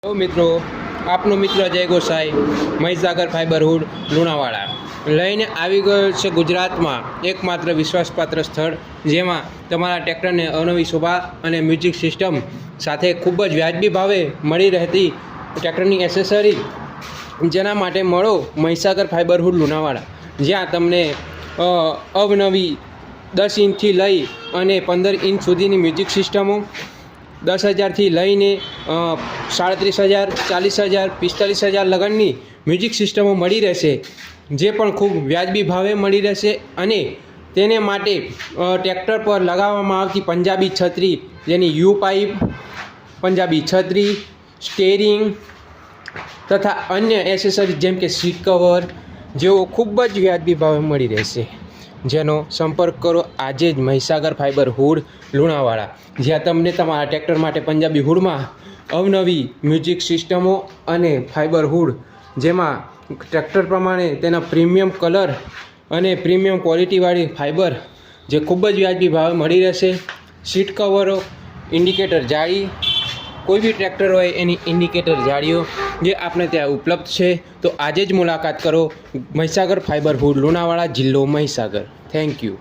Hello મિત્રો, આપનો મિત્ર જય ગોસાઈ મહીસાગર ફાઈબર હુડ લુણાવાડા લઈને આવી ગયો છે ગુજરાતમાં એકમાત્ર વિશ્વાસપાત્ર સ્થળ, જેમાં તમારા ટ્રેક્ટરને અવનવી શોભા અને મ્યુઝિક સિસ્ટમ સાથે ખૂબ જ વ્યાજબી ભાવે મળી રહેતી ટ્રેક્ટરની એસેસરી, જેના માટે મળો મહીસાગર ફાઈબર હુડ લુણાવાડા, જ્યાં તમને અવનવી 10 ઇંચથી લઈ અને 15 ઇંચ સુધીની મ્યુઝિક સિસ્ટમો 10,000થી લઈને 37,000, 40,000, 45,000 લગનની મ્યુઝિક સિસ્ટમો મળી રહેશે, જે પણ ખૂબ વ્યાજબી ભાવે મળી રહેશે. અને તેને માટે ટ્રેક્ટર પર લગાવવામાં આવતી પંજાબી છત્રી, જેની યુ પાઇપ, પંજાબી છત્રી, સ્ટેરિંગ તથા અન્ય એસેસરીઝ જેમ કે સીટ કવર જેઓ ખૂબ જ વ્યાજબી ભાવે મળી રહેશે, જેનો સંપર્ક કરો આજે જ મહીસાગર ફાઈબર હુડ લુણાવાડા, જ્યાં તમને તમારા ટ્રેક્ટર માટે પંજાબી હુડમાં અવનવી મ્યુઝિક સિસ્ટમો અને ફાઈબર હુડ, જેમાં ટ્રેક્ટર પ્રમાણે તેના પ્રીમિયમ કલર અને પ્રીમિયમ ક્વોલિટીવાળી ફાઈબર જે ખૂબ જ વ્યાજબી ભાવે મળી રહેશે. સીટ કવરો, ઇન્ડિકેટર જાળી, કોઈ બી ટ્રેક્ટર હોય એની ઇન્ડિકેટર જાળીઓ જે આપણે ત્યાં ઉપલબ્ધ છે. તો આજે જ મુલાકાત કરો મહીસાગર ફાઈબર હુડ લુણાવાડા, જિલ્લો મહીસાગર. Thank you.